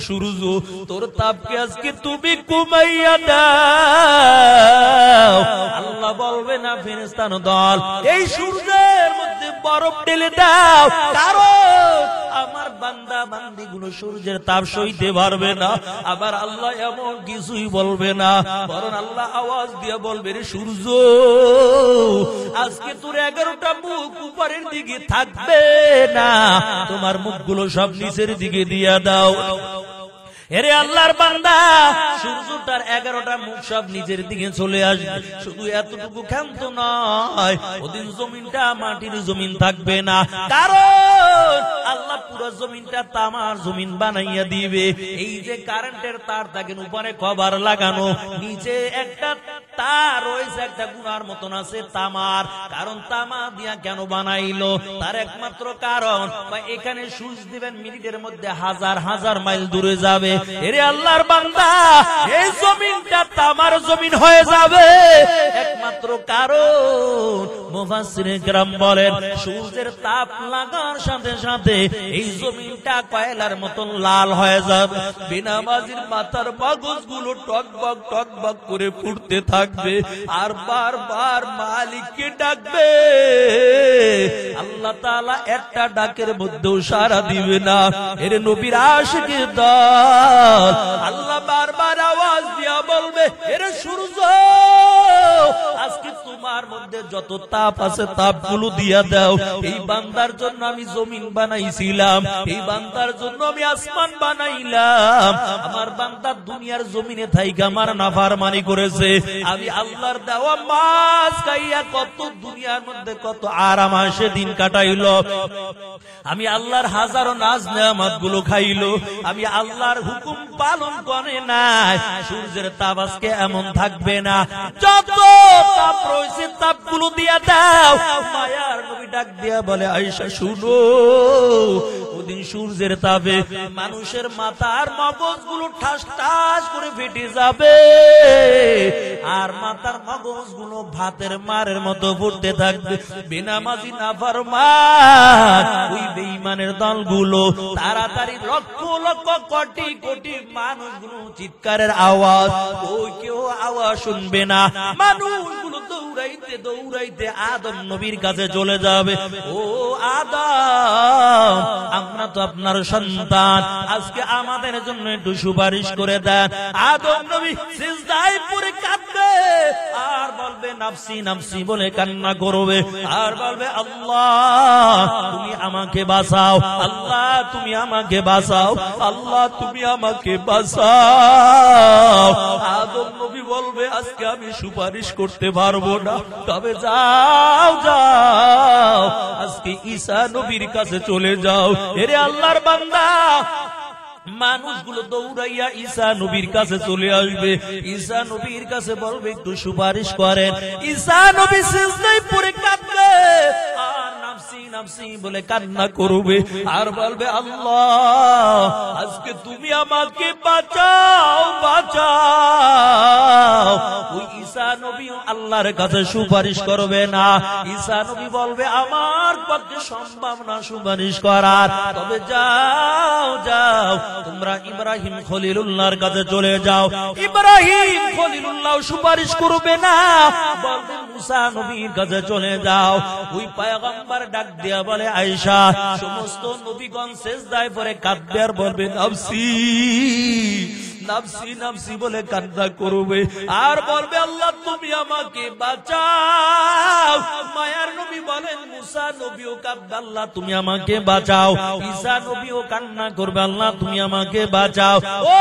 সূর্য তোর তাপকে আজকে তুমি কমাইয়া দাও। আল্লাহ বলবে না ফেরেশতার দল এই সূর্যের মধ্যে বরফ ঢেলে দাও, কারণ আমার বান্দা বান্দিগুলো সূর্যের তাপ সইতে পারবে না। আবার আল্লাহ এমন কিছুই বলবে না, বরং আল্লাহ আওয়াজ দিয়ে বলবে রে সূর্য আজকে তোর 11টা মুখ উপরের দিকে থাকবে না, তোমার মুখগুলো সব নিচের দিকে দিয়া দাও। এরে আল্লাহর বান্দা সূর্যটার 11টা মুখ সব নিজের দিকে চলে আসবে। শুধু এতটুকু ক্ষান্ত নয়, ওদিন জমিনটা মাটির জমিন থাকবে না, কারণ আল্লাহ পুরো জমিনটা তামার জমিন বানাইয়া দিবে। এই যে কারেন্টের তার থাকেন উপরে কভার লাগানো, নিচে একটা তার রয়েছে একটা গুনার মতন আছে তামার। কারণ তামা দিয়া কেন বানাইলো, তার একমাত্র কারণ এখানে সূর্য দিবেন মিনিটের মধ্যে হাজার হাজার মাইল দূরে যাবে। এরে আল্লাহর বান্দা এই জমিনটা তামার জমিন হয়ে যাবে একমাত্র কারণ মুফাসসিরে কেরাম বলেন সূর্যের তাপ লাগার সাথে সাথে এই জমিনটা কয়লার মতন লাল হয়ে যাবে। বেনামাজির মাথার মগজগুলো টকবক টকবক করে ফুটতে থাকবে আর বারবার মালিককে ডাকবে। আল্লাহ তাআলা একটা ডাকের মধ্যেও সাড়া দিবে না। এর নবীর আশিকের দল আল্লাহ বারবার আওয়াজ দিয়া বলবে এরে সূর্য আজকে তোমার মধ্যে যত তাপ আছে তাপগুলো দিয়া দাও। এই বান্দার জন্য আমি জমিন বানাইছিলাম, এই বান্দার জন্য আমি আসমান বানাইলাম। আমার বান্দা দুনিয়ার জমিনে থাইকা আমার নাফরমানি করেছে, আমি আল্লাহর দেওয়া মাছ খাইয়া কত দুনিয়ার মধ্যে কত আরাম আসে দিন কাটাইলো, আমি আল্লাহর হাজারো নাজ নেয়ামত গুলো খাইলো, আমি আল্লাহর হুকুম পালন করে নাই। সূর্যের তাপ আজকে এমন থাকবে না, যত তাপ রয়েছে তাপগুলো দিয়া দাও। মায়ার নবী ডাক দিয়া বলে আয়েশা শুনো, ওদিন সূর্যের তাপে মানুষের মাথার মগজগুলো ঠাস ঠাস করে ফেটে যাবে আর মাথার মগজগুলো ভাতের মারের মতো ফুটতে থাকবে। বেনামাজি নাফরমান ওই বেঈমানের দলগুলো তাড়াতাড়ি লক্ষ লক্ষ কোটি কোটি মানুষগুলো চিৎকারের আওয়াজ, ওই কেউ আওয়াজ শুনবে না। মানুষগুলো দৌড়াইতে দৌড়াইতে আদম নবীর কাছে চলে যাবে। ও আদম, আমরা তো আপনার সন্তান, আজকে আমাদের জন্য একটু সুপারিশ করে দেন। আদম নবী সিজদায় পড়ে কাঁদবে আর বলবে নাফসি নাফসি বলে কান্না করবে আর বলবে আল্লাহ তুমি আমাকে বাঁচাও, আল্লাহ তুমি আমাকে বাঁচাও, আল্লাহ তুমি আমাকে বাঁচাও। আদম নবী বলবে আজকে আমি সুপারিশ করতে পারবো না, তবে যাও যাও আজকে ঈসা নবীর কাছে চলে যাও। এরে আল্লাহর বান্দা মানুষগুলো দৌড়াইয়া ঈসা নবীর কাছে চলে আসবে। ঈসা নবীর কাছে বলবে একটু সুপারিশ করেন। ঈসা নবী সিজদায় পড়ে কাঁদবে আর নাফসি নাফসি বলে কান্না করবে আর বলবে আল্লাহ আজকে তুমি আমাকে বাঁচাও বাঁচাও। ওই ঈসা নবী আল্লাহর কাছে সুপারিশ করবে না। ঈসা নবী বলবে আমার পক্ষে সম্ভব না সুপারিশ করার, তবে যাও যাও তোমরা ইব্রাহিম খলিলুল্লাহর কাছে চলে যাও। ইব্রাহিম খলিলুল্লাহ সুপারিশ করবে না, বলবে মুসা নবীর কাছে চলে যাও। ওই পয়গম্বর ডাক দিয়া বলে আয়েশা সমস্ত নবীগণ সিজদায় পড়ে কাঁদবে আর বলবে নাফসি নাফসি নাফসি বলে কান্না করবে আর বলবে আল্লাহ তুমি আমাকে বাঁচাও। মায়ার নবী বলেন মুসা নবীও কাঁদবে আল্লাহ তুমি আমাকে বাঁচাও। ঈসা নবীও কান্না করবে আল্লাহ তুমি আমাকে বাঁচাও। ও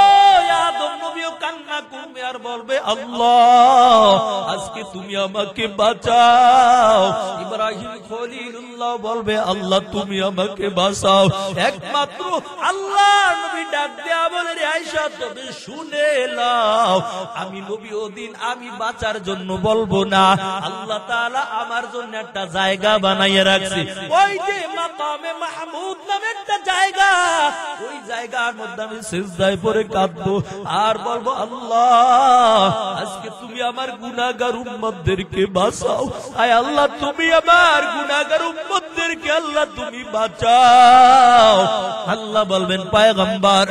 আদম নবীও কান্না করবে আর বলবে আল্লাহ আজকে তুমি আমাকে বাঁচাও। ইব্রাহিম খলিলুল্লাহ বলবে আল্লাহ তুমি আমাকে বাঁচাও। একমাত্র আল্লাহ নবী ডাক দেয়া বলে রে আয়েশা তবে শুনে নাও, আমি নবী ওদিন আমি বাঁচার জন্য বলবো না, আল্লাহ তাআলা আমার জন্য একটা জায়গা বানাইয়া রাখছে। ওই যে মাকামে মাহমুদ নামে একটা জায়গা, ওই জায়গার মধ্যে আমি সিজদায় পড়ে কাঁদবো আর বলবো আল্লাহ আজকে তুমি আমার গুনাহগার উম্মতদেরকে বাঁচাও। আয় আল্লাহ তুমি আমার গুনাহগার উম্মতদেরকে আল্লাহ তুমি বাঁচাও। আল্লাহ বলবেন পয়গম্বর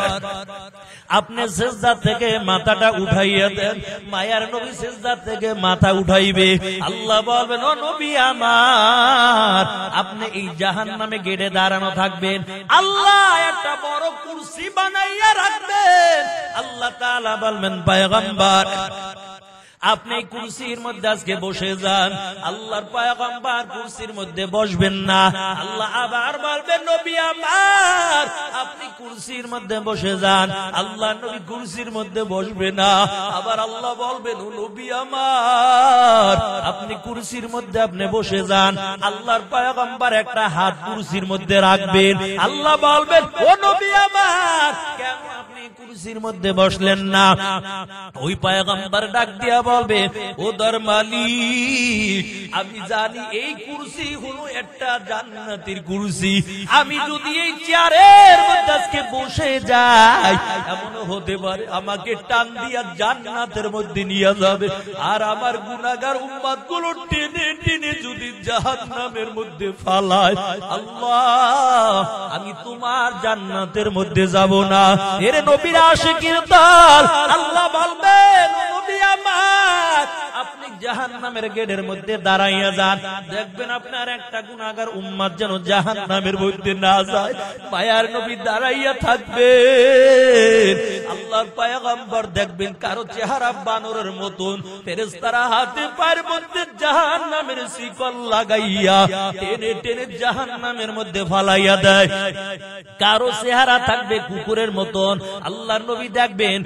আপনি সিজদা থেকে মাথাটা উঠাইয়া দেন। মায়ার নবী সিজদা থেকে মাথা উঠাইবে। আল্লাহ বলবেন ও নবী আমার আপনি এই জাহান্নামে গেটে দাঁড়ানো থাকবেন। আল্লাহ একটা বড় কুরসি বানাইয়া রাখবেন। আল্লাহ তাআলা বলবেন পয়গম্বর আপনি কুরসির মধ্যে আজকে বসে যান। আল্লাহর পয়গম্বর কুরসির মধ্যে বসবেন না। আল্লাহ আবার বলবেন নবী আমার আপনি কুরসির মধ্যে বসে যান। আল্লাহ নবী কুরসির মধ্যে বসবে না। আবার আল্লাহ বলবেন ও নবী আমার আপনি কুরসির মধ্যে আপনি বসে যান। আল্লাহর পয়গম্বর একটা হাত কুরসির মধ্যে রাখবেন। আল্লাহ বলবেন ও নবী আমার কেন আপনি কুরসির মধ্যে বসলেন না? ওই পয়গম্বর ডাক দিয়া বলবে ও দর মালিক আমি জানি এই কুরসি হলো একটা জান্নাতের কুরসি। আমি যদি এই চেয়ারের মধ্যে আজকে বসে যাই এমন হতে পারে আমাকে টান দিয়া জান্নাতের মধ্যে নিয়ে যাবে, আর আমার গুনাহগার উম্মত গুলো টেনে টেনে যদি জাহান্নামের মধ্যে ফালায় আল্লাহ আমি তোমার জান্নাতের মধ্যে যাব না। এর নবীর আশিকের দল আল্লাহ বলবেন নবী আমার আপনি জাহান্নামের গেটের মধ্যে দাঁড়াইয়া যান। দেখবেন আপনার একটা গুনাহগার উম্মত যেন জাহান্নামের মধ্যে না যায়। মায়ার নবী দাঁড়াইয়া থাকবেন। আল্লাহর পয়গম্বর দেখবেন কারো চেহারা বানরের মতন, ফেরেশতারা হাতে পায়ের মধ্যে জাহান্নামের শিকল লাগাইয়া টেনে টেনে জাহান্নামের মধ্যে ফালাইয়া দেয়। কারো চেহারা থাকবে কুকুরের মতন। আল্লাহর নবী দেখবেন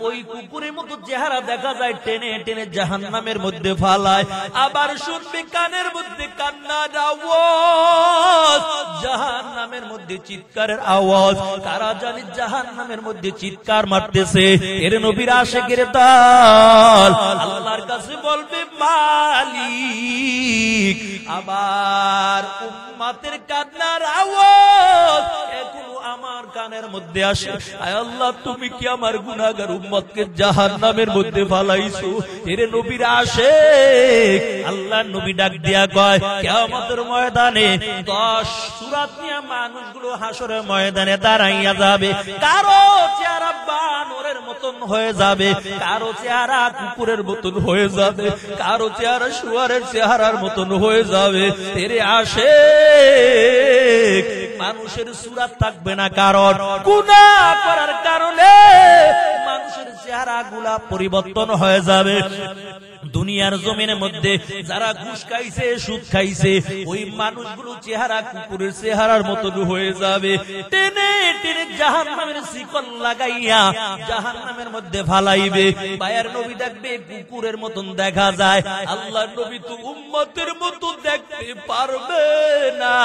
ওই কুকুরের মতো চেহারা দেখা যায়, টেনে টেনে জাহান্নামের মধ্যে ফালায়। আবার শুনবে কানের মধ্যে কান্নার আওয়াজ, জাহান্নামের মধ্যে চিৎকারের আওয়াজ। কারা জানি জাহান্নামের মধ্যে চিৎকার মারতেছে। এর নবীর আশিকের দল আল্লাহর কাছে বলবে মালিক আবার উম্মতের কান্নার আওয়াজ এগুলো আমার কানের মধ্যে আসে। আয় আল্লাহ তুমি কি আমার গুনাহগার উম্মতকে জাহান্নামের মধ্যে ফালাইছো? এর নবীর আশিক আল্লাহ নবী ডাক দিয়া কয় কিয়ামতের ময়দানে 10 সূরাত নিয়ে মানুষগুলো হাসরের ময়দানে দাঁড়াইয়া যাবে। কারো চেহারা বানরের মতন হয়ে যাবে, কারো চেহারা কুকুরের মতন হয়ে যাবে, কারো চেহারা শুয়ারের চেহারার মতন হয়ে যাবে। এর আশিক মানুষের সূরত থাকবে না, কারণ গুনাহ করার কারণে মানুষের চেহারা গুলা পরিবর্তন হয়ে যাবে। দুনিয়ার জমিনের মধ্যে যারা ঘুষ খাইছে সুদ খাইছে ওই মানুষগুলো চেহারা কুকুরের চেহারার মতন হয়ে যাবে। টেনে টেনে জাহান্নামের শিকল লাগাইয়া জাহান্নামের মধ্যে ফালাইবে। মায়ের নবী দেখবে কুকুরের মতন দেখা যায়। আল্লাহর নবী তো উম্মতের মতো দেখতে পারবে না,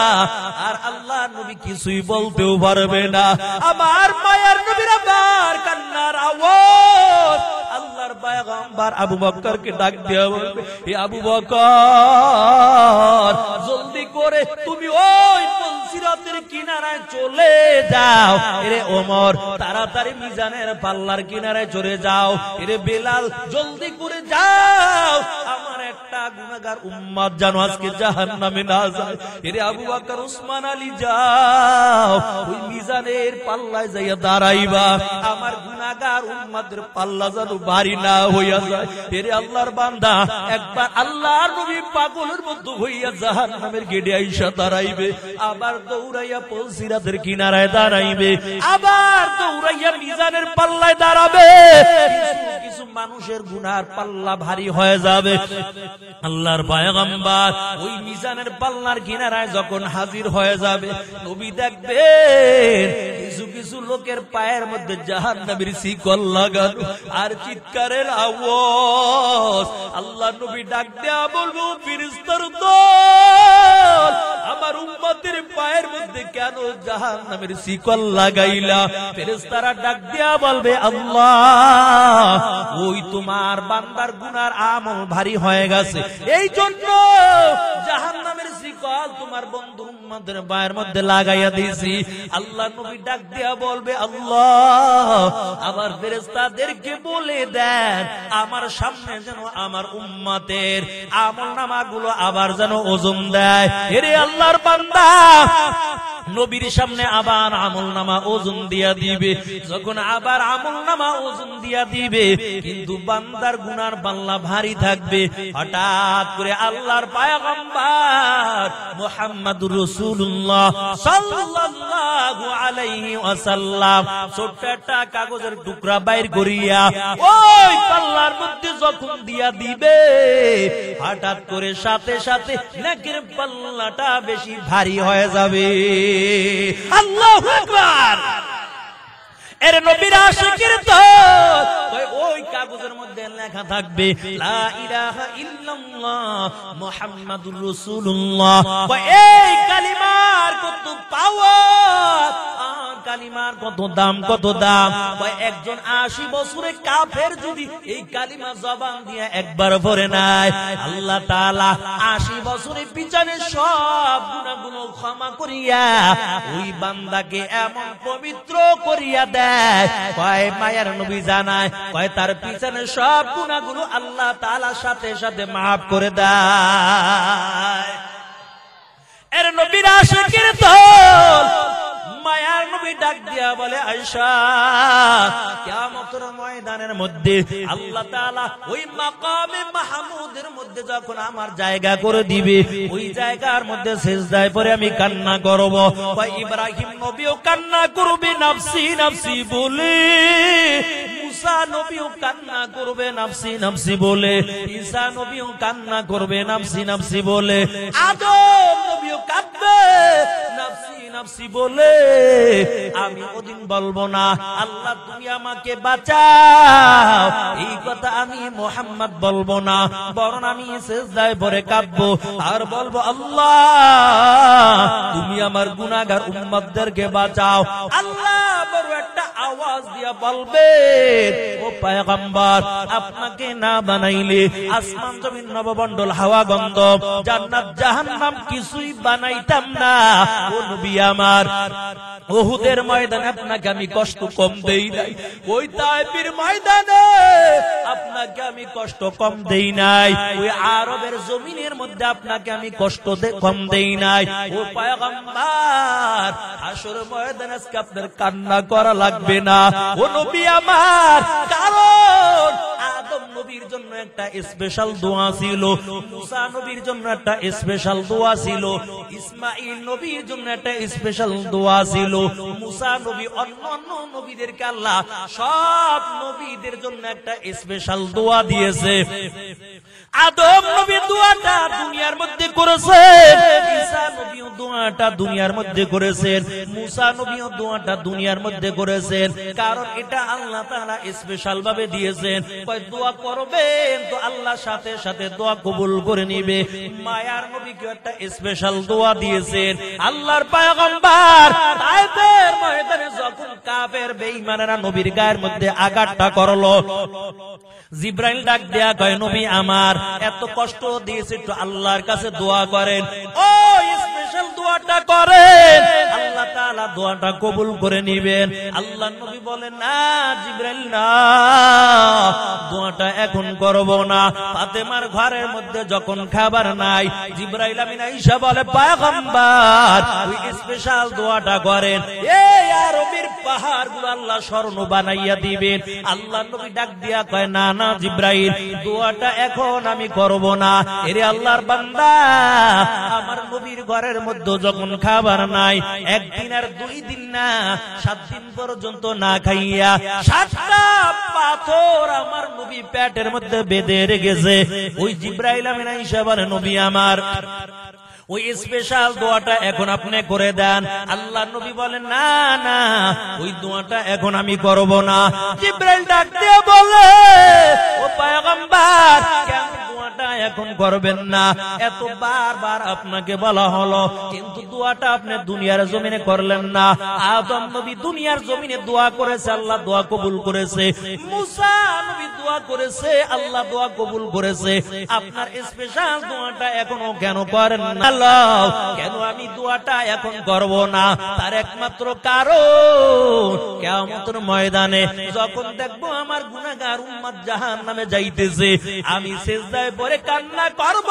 আর আল্লাহর নবী কিছুই বলতেও পারবে না। আমার মায়ের নবীর আবার কান্নার আওয়াজ। আল্লাহর পয়গম্বর আবু বকরকে ডাক দিয়া বলবে হে আবু বকর জলদি করে তুমি ওই সিরাতের কিনারায় চলে যাও। এরে ওমর তাড়াতাড়ি মিজানের পাল্লার কিনারায় চলে যাও। এরে বেলাল জলদি করে যাও, আমার একটা গুনাহগার উম্মত যেন আজকে জাহান্নামে না যায়। এরে আবু বকর উসমান আলী যাও, ওই মিজানের পাল্লায় যাইয়া দাঁড়াইবা, আমার গুনাহগার উম্মতের পাল্লা যেন ভারী না হইয়া যায়। এরে আল্লাহর বান্দা একবার আল্লাহর নবী পাগলের মতো হইয়া জাহান্নামের গেটে আইসা দাঁড়াইবে, আবার দৌড়াইয়া সিরাতের কিনারায় দাঁড়াইবে, আবার দৌড়াইয়া মিজানের পাল্লায় দাঁড়াবে। কিছু মানুষের গুনার পাল্লা ভারী হয়ে যাবে। আল্লাহর পয়গম্বর ওই মিজানের পাল্লার কিনারায় যখন হাজির হয়ে যাবে, নবী দেখবেন কিছু কিছু লোকের পায়ের মধ্যে জাহান্নামের শিকল লাগানো আর চিৎকারের আওয়াজ। আল্লাহ নবী ডাক দেয়া বলবো ফেরেশতার দল আমার উম্মতের পায়ের মধ্যে কেন জাহান্নামের শিকল লাগাইলা? ফেরেশতারা ডাক দেয়া বলবে আল্লাহ ওই তোমার বান্দার গুনার আমল ভারী হয়ে গেছে, এই জন্য জাহান্নামের শিকল তোমার বন্ধু উম্মতের পায়ের মধ্যে লাগাইয়া দিয়েছি। আল্লাহ নবী ডাক দেয়া বলবে আল্লাহ আবার ফেরেশতাদেরকে বলে দেন আমার সামনে যেন আমার উম্মতের আমলনামাগুলো আবার যেন ওজন দেয়। হে আল্লাহর বান্দা, নবীর সামনে আবার আমলনামা ওজন দিয়া দিবে। যখন আবার আমলনামা ওজন দিয়া দিবে, কিন্তু বান্দার গুনার পাল্লা ভারী থাকবে। হঠাৎ করে আল্লাহর পয়গম্বর মুহাম্মদুর রাসূলুল্লাহ সাল্লাল্লাহু আলাইহি ওয়াসাল্লাম ছোট্ট একটা কাগজের টুকরা বাইর করিয়া ওই পাল্লার মধ্যে যখন দিয়া দিবে, হঠাৎ করে সাথে সাথে নেকের পাল্লাটা বেশি ভারী হয়ে যাবে। আল্লাহু আকবার। এর নবীর আশিকের দল ওই কাগজের মধ্যে লেখা থাকবে লা ইলাহা ইল্লাল্লাহ মুহাম্মাদুর রাসূলুল্লাহ। এই কালিমার কত পাওয়ার, কালিমার কত দাম, কত দাম। একজন 80 বছরের কাফের যদি এই কালিমা জবান দিয়ে একবার পড়ে নাই, আল্লাহ তাআলা 80 বছরের পিছনে সব গুনাহগুলো ক্ষমা করিয়া ওই বান্দাকে এমন পবিত্র করিয়া দেয়। কয় মায়ার নবী জানায়, কয় তার পিছনে সব গুনাহগুলো আল্লাহ তাআলা সাথে সাথে মাফ করে দেয়। এর নবীর আশিকের দল মায়ার নবী ডাক দিয়া বলে আয়েশা, কিয়ামতের ময়দানের মধ্যে আল্লাহ তাআলা ওই মাকামে মাহমুদের মধ্যে যখন আমার জায়গা করে দিবে, ওই জায়গার মধ্যে সিজদায় পড়ে আমি কান্না করব। ওই ইব্রাহিম নবীও কান্না করবে নাফসি নাফসি বলে, মুসা নবীও কান্না করবে নাফসি নাফসি বলে, ঈসা নবীও কান্না করবে নাফসি নাফসি বলে, আদম নবীও কাঁদবে নাফসি নাফসি বলে। আমি ওদিন বলবো না আল্লাহ তুমি আমাকে বাঁচাও, এই কথা আমি মুহাম্মদ বলবো না, বরং আমি সিজদায় পড়ে কাঁদবো আর বলবো আল্লাহ তুমি আমার গুনাহগার উম্মতদেরকে বাঁচাও। আল্লাহ বড় একটা আওয়াজ দিয়া বলবে, ও পয়গম্বর আপনাকে না বানাইলে আসমান জমিন নবমণ্ডল হাওয়া গন্ধব জান্নাত জাহান্নাম কিছুই বানাইতাম না। ও নবী আমার, উহুদের ময়দানে আপনাকে আমি কষ্ট কম দেই নাই, ওই তায়েফের ময়দানে আপনাকে আমি কষ্ট কম দেই নাই, ওই আরবের জমিনের মধ্যে আপনাকে আমি কষ্ট কম দেই নাই। ও পয়গম্বর হাসর ময়দানে আজকে আপনার কান্না করা লাগবে না। ও নবী আমার, কারণ আদম নবীর জন্য একটা স্পেশাল দোয়া ছিল, মুসা নবীর জন্য একটা স্পেশাল দোয়া ছিল, ইসমাঈল নবীর জন্য একটা স্পেশাল দোয়া ছিল। মুসা নবী অন্য নবীদেরকে আল্লাহ সব নবীদের জন্য একটা স্পেশাল দোয়া দিয়েছে। আদম নবী দোয়াটা দুনিয়ার মধ্যে করেছেন, ঈসা নবীও দোয়াটা দুনিয়ার মধ্যে করেছেন, মুসা নবীও দোয়াটা দুনিয়ার মধ্যে করেছেন। কারণ এটা আল্লাহ তাআলা স্পেশাল ভাবে দিয়েছেন, কয় দোয়া করবেন তো আল্লাহ সাথে সাথে দোয়া কবুল করে নিবে। মায়ার নবীকে একটা স্পেশাল দোয়া দিয়েছেন। আল্লাহর পয়গম্বর তায়েফের ময়দানে যখন কাফের বেঈমানেরা নবীর গায়ের মধ্যে আঘাতটা করলো, জিবরাইল ডাক দেয়া কয় নবী আমার এত কষ্ট দিয়েছে, একটু আল্লাহর কাছে দোয়া করেন। ও স্পেশাল দোয়াটা করেন, আল্লাহ তাআলা দোয়াটা কবুল করে নিবেন। আল্লাহ নবী বলেন না জিবরাইল না, দোয়াটা এখন করব না। ফাতেমার ঘরের মধ্যে যখন খাবার নাই, জিবরাইল আমিন আয়েশা বলে পয়গম্বর ওই স্পেশাল দোয়াটা করেন, এই আরবের পাহাড়গুলো আল্লাহ স্বর্ণ বানাইয়া দিবেন। আল্লাহ নবী ডাক দিয়া কয় না না জিবরাইল, দোয়াটা এখন আমি করব না। এরে আল্লাহর বান্দা, আমার নবীর ঘরের মধ্যে যখন খাবার নাই, একদিন আর 2 দিন না 7 দিন পর্যন্ত না খাইয়া 7টা পাথর আমার নবী পেটের মধ্যে বেঁধে রেখেছে। ওই জিবরাইল আমিন আয়েশা বলে নবী আমার ওই স্পেশাল দোয়াটা এখন আপনি করে দেন। আল্লাহ নবী বলেন না না, ওই দোয়াটা এখন আমি করব না। জিবরাইল ডাক দিয়ে বলে ও পয়গম্বর কেন দোয়াটা এখন করবেন না, এত বারবার আপনাকে বলা হলো, কিন্তু দোয়াটা আপনি দুনিয়ার জমিনে করলেন না। আদম নবী দুনিয়ার জমিনে দোয়া করেছে, আল্লাহ দোয়া কবুল করেছে। মুসা নবী দোয়া করেছে, আল্লাহ দোয়া কবুল করেছে। আপনার স্পেশাল দোয়াটা এখনো কেন করেন না? কেন আমি দোয়াটা এখন করব না? তার একমাত্র কারণ, কিয়ামতের ময়দানে যখন দেখবো আমার গুনাহগার উম্মত জাহান্নামে যাইতেছে, আমি সিজদায় পড়ে কান্না করব,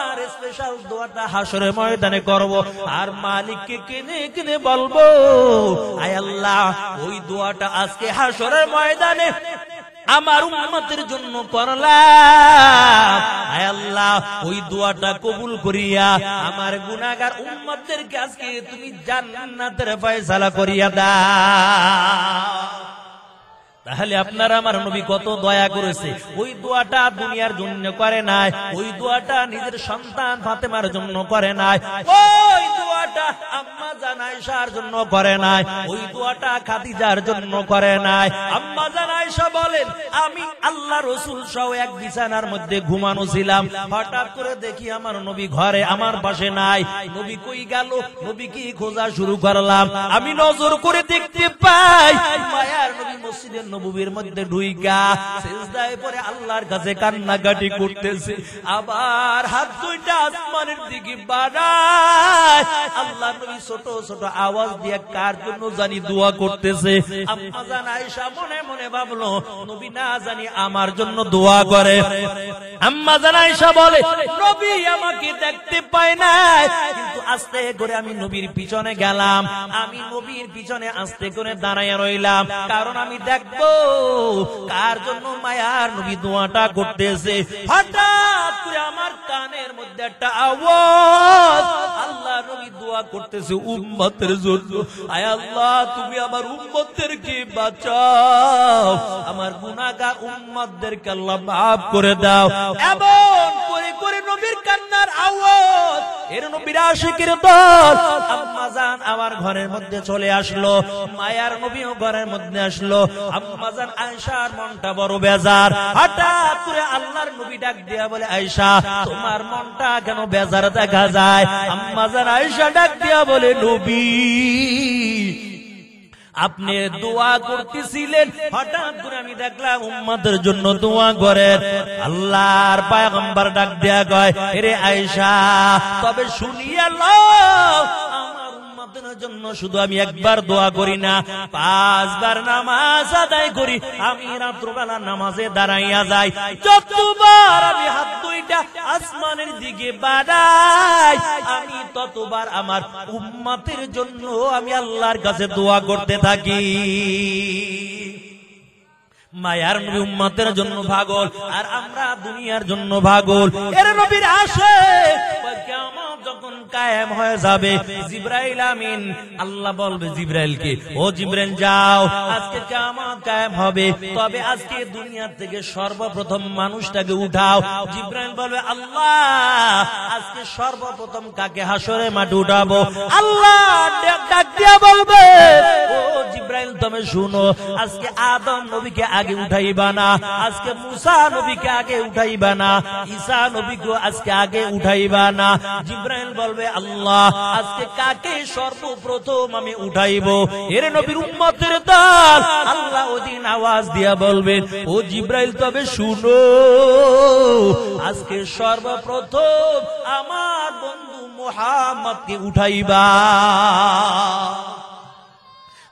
আর স্পেশাল দোয়াটা হাসরের ময়দানে করব, আর মালিককে কিনে কিনে বলবো, আয় আল্লাহ ওই দোয়াটা আজকে হাসরের ময়দানে আমার উম্মতের জন্য করলাম, আয় আল্লাহ ওই দোয়াটা কবুল করিয়া আমার গুনাহগার উম্মতদেরকে আজকে তুমি জান্নাতের ফয়সালা করিয়া দাও। তাহলে আপনারা আমার নবী কত দয়া করেছে। ওই দোয়াটা দুনিয়ার জন্য করে নাই, ওই দোয়াটা নিজের সন্তান ফাতেমার জন্য করে নাই, ওই দোয়াটা আম্মা জান আয়েশার জন্য করে নাই, ওই দোয়াটা খাদিজার জন্য করে নাই। আম্মা জান আয়েশা বলেন, আমি আল্লাহ রাসূল সহ এক বিছানার মধ্যে ঘুমানো ছিলাম, হঠাৎ করে দেখি আমার নবী ঘরে আমার পাশে নাই। নবী কই গেল, নবী কি খোঁজা শুরু করলাম। আমি নজর করে দেখতে পাই মায়ার নবী মসজিদের নববীর মধ্যে ঢুইকা সিজদায় পড়ে আল্লাহর কাছে কান্নাকাটি করতেছে, আবার হাত দুইটা আসমানের দিকে বাড়ায়। আল্লাহর নবী ছোট ছোট আওয়াজ দিয়ে কার জন্য জানি দোয়া করতেছে। আম্মা জান আয়েশা মনে মনে ভাবলো, নবী না জানি আমার জন্য দোয়া করে। আম্মা জান আয়েশা বলে, নবী আমাকে দেখতে পায় নাই, কিন্তু আস্তে করে আমি নবীর পিছনে গেলাম, আমি নবীর পিছনে আস্তে করে দাঁড়াইয়া রইলাম, কারণ আমি দেখবো কার জন্য মায়ার নবী দোয়াটা করতেছে। হঠাৎ করে আমার কানের মধ্যে একটা আওয়াজ, আল্লাহ নবী দোয়া করতেছে উম্মতের জন্য, আয় আল্লাহ তুমি আমার উম্মতদেরকে বাঁচাও, আমার গুনাহগার উম্মতদেরকে আল্লাহ মাফ করে দাও। এমন করে করে নবীর কান্নার আওয়াজ, এর নবীর আশিকের দল আম্মা জান আমার ঘরের মধ্যে চলে আসলো, মায়ার নবীও ঘরের মধ্যে আসলো। আম্মা জান আয়েশার মনটা বড় বেজার। হঠাৎ করে আল্লাহর নবী ডাক দিয়া বলে, আয়েশা তোমার মনটা কেন বেজার দেখা যায়? আম্মা জান আয়েশা ডাক দিয়া বলে, নবী আপনি দোয়া করতেছিলেন, হঠাৎ করে আমি দেখলাম উম্মতের জন্য দোয়া করেন। আল্লাহর পয়গম্বর ডাক দেয়া কয়, রে আয়েশা তবে শুনিয়া লও, আমার উম্মতের জন্য শুধু আমি একবার দোয়া করি না, 5 বার নামাজ আদায় করি। আমি রাত্রবেলা নামাজে দাঁড়াইয়া যাই, যতবার আমি হাত দুইটা আসমানের দিকে বাড়াই, আমি ততবার আমার উম্মতের জন্য আমি আল্লাহর কাছে দোয়া করতে থাকি। মায়ার নবী উম্মতের জন্য পাগল, আর আমরা দুনিয়ার জন্য পাগল। এর নবীর আসে কিয়ামত যখন কায়েম হয়ে যাবে, জিবরাইল আমিন আল্লাহ বলবে জিবরাইলকে, ও জিবরাইল যাও, আজকে কিয়ামত কায়েম হবে, তবে আজকে দুনিয়া থেকে সর্বপ্রথম মানুষটাকে উঠাও। জিবরাইল বলবে, আল্লাহ আজকে সর্বপ্রথম কাকে হাসরে মাঠে উঠাবো? আল্লাহ ডাক দিয়া বলবে, ও জিবরাইল তুমি শুনো, আজকে আদম নবীকে আগে উঠাইবা না, আজকে মুসা নবীকে আগে উঠাইবা না, ঈসা নবীকে আজকে আগে উঠাইবা না। জিবরাইল বলবে, আল্লাহ আজকে কাকে সর্বপ্রথম আমি উঠাইব? এর নবীর উম্মতের দল আল্লাহ ওদিন আওয়াজ দিয়া বলবেন, ও জিবরাইল তবে শুনো, আজকে সর্বপ্রথম আমার বন্ধু মুহাম্মদকে উঠাইবা।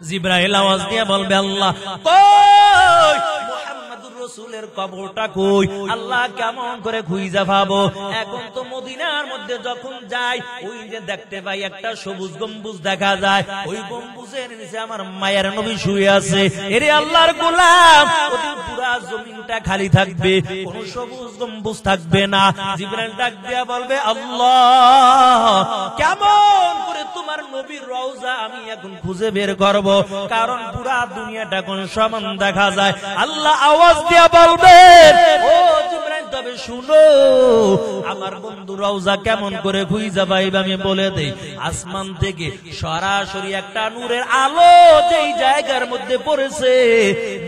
জিবরাইল আওয়াজ দিয়ে বলবে, আল্লাহ কই মুহাম্মদুর রাসূলের কবরটা কই? আল্লাহ কেমন করে খুঁজে পাবো? এখন তো মদিনার মধ্যে যখন যাই, ওই যে দেখতে পাই একটা সবুজ গম্বুজ দেখা যায়, ওই গম্বুজের নিচে আমার মায়ের নবী শুয়ে আছে। এরে আল্লাহর গোলাম, ওদিন পুরা জমিনটা খালি থাকবে, কোন সবুজ গম্বুজ থাকবে না। জিবরাইল ডাক দিয়া বলবে, আল্লাহ কেমন করে তোমার নবীর রওজা আমি এখন খুঁজে বের করব, কারণ পুরা দুনিয়াটা কোন সমান দেখা যায়। আল্লাহ আওয়াজ দিয়া বলবেন, ও জিবরাইল তবে শুনো, আমার বন্ধু রওজা কেমন করে খুঁজা পাইবা আমি বলে দেই। আসমান থেকে সরাসরি একটা নূরের আলো যেই জায়গার মধ্যে পড়েছে,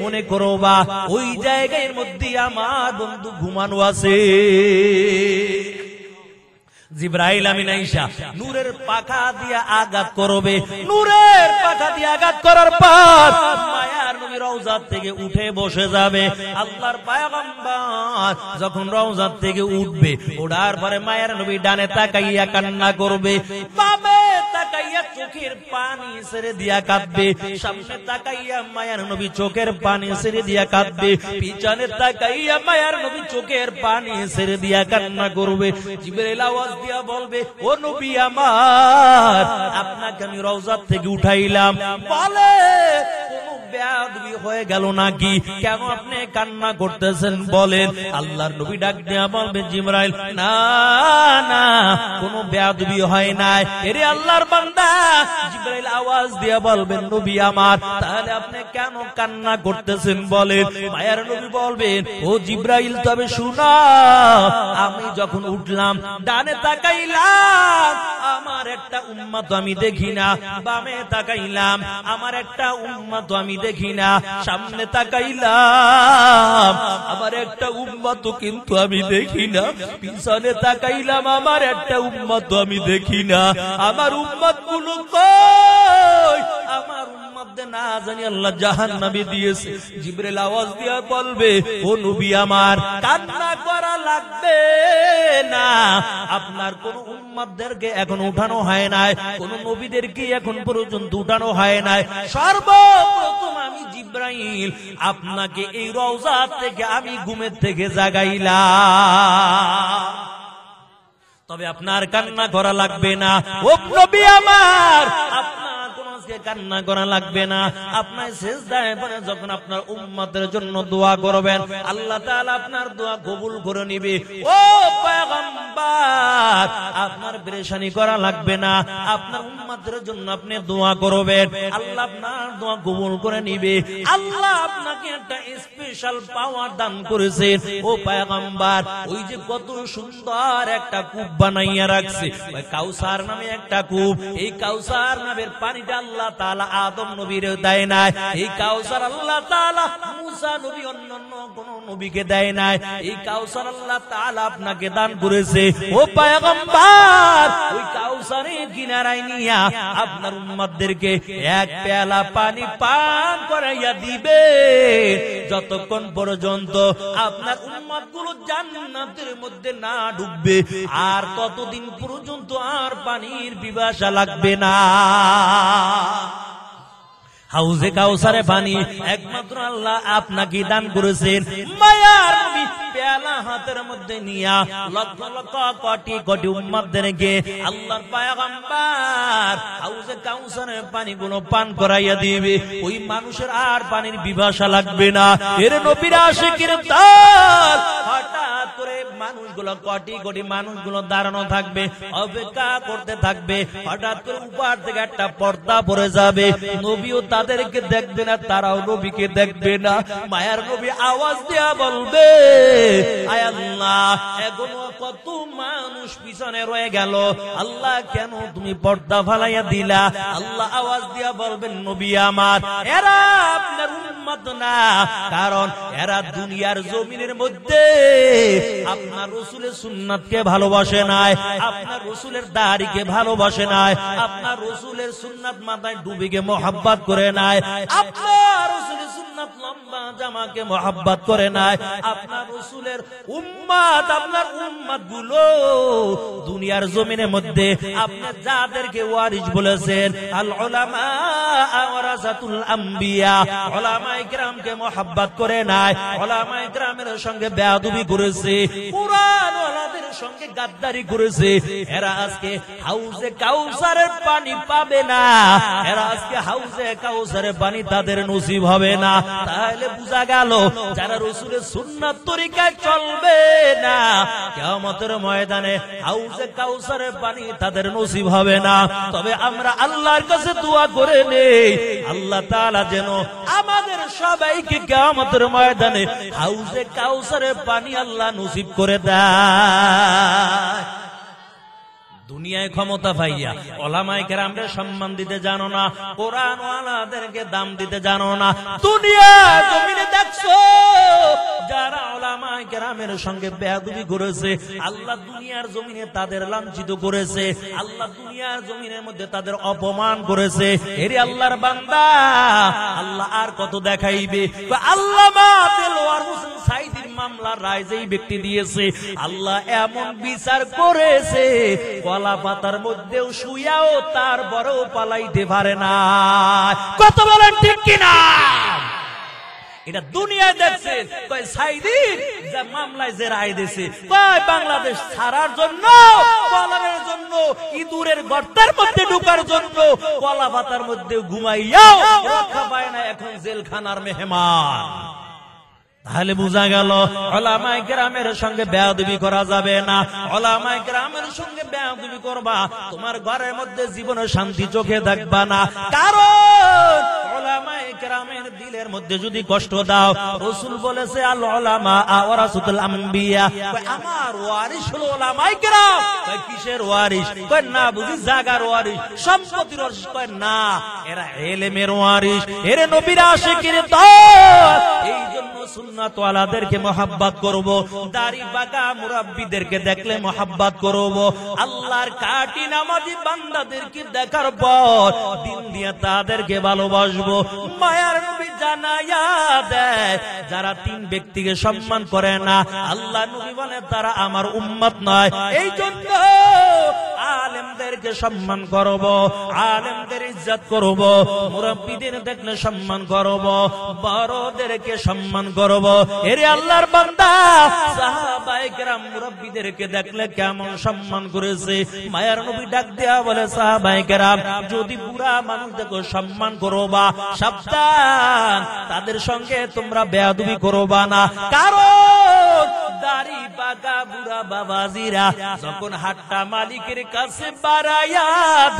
মনে করো বা ওই জায়গার মধ্যে আমার বন্ধু ঘুমানো আছে। জিবরাইল আমিন আইসা নূরের পাখা দিয়ে আঘাত করবে, নূরের পাখা দিয়ে আঘাত করার পর মায়ার নবী রওজা থেকে উঠে বসে যাবে। আল্লাহর পয়গম্বর যখন রওজা থেকে উঠবে, ওঠার পরে মায়ার নবী ডানে তাকাইয়া কান্না করবে, বামে তাকাইয়া চোখের পানি ছেড়ে দিয়া কাঁদবে, সামনে তাকাইয়া মায়ার নবী চোখের পানি ছেড়ে দিয়া কাঁদবে, পিছনে তাকাইয়া মায়ার নবী চোখের পানি ছেড়ে দিয়া কান্না করবে। জিবরাইল আওয়াজ দিয়া বলবে, ও নবী আমার, আপনাকে আমি রওজা থেকে উঠাইলাম, বলে কোন বেয়াদবি হয়ে গেল নাকি? কেন আপনি কান্না করতেছেন বলেন? আল্লাহর নবী ডাক দিয়া বলবে, জিবরাইল, না না, কোনো বেয়াদবি হয় নাই। এরে আল্লাহর বান্দা, জিবরাইল আওয়াজ দিয়া বলবেন, নবী আমার, তাহলে আপনি কেন কান্না করতেছেন বলেন? মায়ার নবী বলবেন, ও জিবরাইল, তবে শুনো, আমি যখন উঠলাম ডানে তাকাইলাম, আমার একটা উম্মত আমি দেখি না, বামে তাকাইলাম, আমার একটা উম্মত আমি দেখি না, সামনে তাকাইলাম, আমার একটা উম্মত কিন্তু আমি দেখি না, পিছনে তাকাইলাম, আমার একটা উম্মত আমি দেখি না। আমার উম্মত গুলো কই? আমার উম্মতদের না জানি আল্লাহ জাহান্নামে দিয়েছে। জিবরাইল আওয়াজ দিয়া বলবে, ও নবী আমার, কান্না করা লাগবে না, আপনার কোন উম্মতদেরকে এখন উঠানো হয় নাই, কোন নবীদেরকে এখন পর্যন্ত উঠানো হয় নাই। সর্বপ্রথম আমি জিবরাইল আপনাকে এই রওজা থেকে আমি ঘুমের থেকে জাগাইলাম, তবে আপনার কান্না করা লাগবে না। ও নবী আমার, কান্না করা লাগবে না। আপনার সিজদায় পড়ে যখন আপনার উম্মতের জন্য দোয়া করবেন, আল্লাহ তাআলা আপনার দোয়া কবুল করে নিবে। ও পয়গম্বর, আপনার পেরেশানি করা লাগবে না, আপনার উম্মতের জন্য আপনি দোয়া করবেন, আল্লাহ আপনার দোয়া কবুল করে নিবে। আল্লাহ আপনাকে একটা স্পেশাল পাওয়ার দান করেছেন। ও পয়গম্বর, ওই যে কত সুন্দর একটা কূপ বানাইয়া রাখছে, কাউসার নামে একটা কূপ, এই কাউসার নামের পানিটা আল্লাহ তাআলা আদম নবীর দেয় নাই, এই কাউসার আল্লাহ তাআলা মুসা নবী অন্যান্য কোন নবীকে দেয় নাই, এই কাউসার আল্লাহ তাআলা আপনাকে দান করেছে। ও পয়গম্বর, ওই কাউসারের কিনারায় নিয়া আপনার উম্মতদেরকে এক পেয়ালা পানি পান করাইয়া দিবে, যতক্ষণ পর্যন্ত আপনার উম্মতগুলো জান্নাতের মধ্যে না ঢুকবে, আর ততদিন পর্যন্ত আর পানির পিপাসা লাগবে না। হাউজে কাউসারে পানি একমাত্র আল্লাহ আপনাকে দান করেছেন। মায়ার নবী পেয়ালা হাতের মধ্যে নিয়া লক্ষ লক্ষ কোটি কোটি উম্মতদেরকে আল্লাহর পয়গম্বর হাউজে কাউসারের পানিগুলো পান করাইয়া দিবে, ওই মানুষের আর পানির পিপাসা লাগবে না। এর নবীর আশিকের দল হঠাৎ করে মানুষগুলো কোটি কোটি মানুষগুলো দাঁড়ানো থাকবে, অপেক্ষা করতে থাকবে। হঠাৎ করে উপর থেকে একটা পর্দা পড়ে যাবে, নবীও তাদেরকে দেখবে না, তারাও নবীকে দেখবে না। মায়ার নবী আওয়াজ দেয়া বলবে, আয় আল্লাহ, এখনো কত মানুষ পিছনে রয়ে গেল, আল্লাহ কেন তুমি পর্দা ফালাইয়া দিলা? আল্লাহ আওয়াজ দিয়া বলবেন, নবী আমার, এরা আপনার উম্মত না, কারণ এরা দুনিয়ার জমিনের মধ্যে আপনার রাসূলের সুন্নাতকে ভালোবাসে নাই, আপনার রাসূলের দাড়িকে ভালোবাসে নাই, আপনার রাসূলের সুন্নাত মাথায় ডুবিকে মহব্বত করে নাই, আপনার রাসূলের সুন্নাত লম্বা জামাকে মহব্বত করে নাই। আপনার রাসূলের উম্মত, আপনার উম্মত গুলো দুনিয়ার জমিনের মধ্যে আপনি যাদেরকে ওয়ারিস বলেছেন, আল উলামা ওয়ারাসাতুল আম্বিয়া, উলামায়ে কিরামকে মহব্বত করে নাই, উলামায়ে কিরামের সঙ্গে বেয়াদবি করেছে, কুরআন ওয়ালাদের ওলামাদের সঙ্গে গাদ্দারি করেছে, এরা আজকে হাউজে কাউসারের পানি পাবে না, এরা আজকে হাউজে কাউসারের পানি তাদের নসিব হবে না। তাহলে বোঝা গেল যারা রাসূলের সুন্নাত তরিকায় চলবে না, কিয়ামতের ময়দানে হাউজে কাউসারের পানি তাদের নসিব হবে না। তবে আমরা আল্লাহর কাছে দোয়া করে নেই, আল্লাহ তাআলা যেন আমাদের সবাইকে কিয়ামতের ময়দানে হাউজে কাউসারের পানি আল্লাহ নসিব করে দেয়। দুনিয়ায় ক্ষমতা পাইয়া ওলামায়ে কেরামকে সম্মান দিতে জানো না, কোরআন ওয়ালাদেরকে দাম দিতে জানো না। দুনিয়া জমিনে দেখছো যারা ওলামায়ে কেরামের সঙ্গে বেয়াদবি করেছে, আল্লাহ দুনিয়ার জমিনে তাদের লাঞ্ছিত করেছে, আল্লাহ দুনিয়ার জমিনের মধ্যে তাদের অপমান করেছে। এরে আল্লাহর বান্দা, আল্লাহ আর কত দেখাইবে? আল্লামা দেলোয়ার হোসেন সাঈদীর মামলার রায় যেই ব্যক্তি দিয়েছে, আল্লাহ এমন বিচার করেছে কলা পাতার মধ্যেও শুয়াও তারপরেও পালাইতে পারে না। কত বলেন ঠিক কিনা? এটা দুনিয়ায় দেখছেন। কয় সাঈদীর যে মামলায় যে রায় দিয়েছে, কয় বাংলাদেশ ছাড়ার জন্য, পালানোর জন্য, ইঁদুরের গর্তের মধ্যে ঢোকার জন্য, কলা পাতার মধ্যে ঘুমাইয়াও রক্ষা পায় না, এখন জেলখানার মেহমান। তাহলে বোঝা গেল ওলামায়ে কেরামের সঙ্গে বেয়াদবি করা যাবে না। ওলামায়ে কেরামের সঙ্গে বেয়াদবি করবা, তোমার ঘরের মধ্যে জীবনে শান্তি চোখে দেখবা না। কারণ ওলামায়ে কেরামের দিলের মধ্যে যদি কষ্ট দাও, রাসূল বলেছে আল উলামা ওয়ারাসাতুল আম্বিয়া, আমার ওয়ারিস হলো ওলামায়ে কেরাম। কয় কিসের ওয়ারিস? কয় না বুঝি জাগার ওয়ারিস, সম্পত্তির ওয়ারিস। কয় না, এরা ইলমের ওয়ারিস, এর নবীর আশিকের দল। এই জন্য সুন্নাত ওয়ালাদেরকে মহব্বত করব, দাড়ি পাকা মুরাব্বিদেরকে দেখলে মহব্বত করব, আল্লাহর কাটি নামাজি বান্দাদেরকে দেখার পর দিল দিয়ে তাদেরকে ভালোবাসবো। মায়ার নবী জানায়া দেয়, যারা তিন ব্যক্তিকে সম্মান করে না, আল্লাহ নবী বলে তারা আমার উম্মত নয়। এই জন্য আলেমদেরকে সম্মান করব, আলেমদের ইজ্জত করব, মুরাব্বিদের দেখলে সম্মান করব, বড়দেরকে সম্মান করব। এরে আল্লাহর বান্দা, সাহাবায়ে কেরাম মুরাব্বিদেরকে দেখলে কেমন সম্মান করেছে। মায়ার নবী ডাক দেয়া বলে, সাহাবায়ে কেরাম যদি বুড়া মানুষ দেখো সম্মান করবা, সাবধান তাদের সঙ্গে তোমরা বেয়াদবি করবা না। কারণ দাড়ি পাকা বুড়া বাবাজিরা যখন হাতটা মালিকের কাছে বাড়াইয়া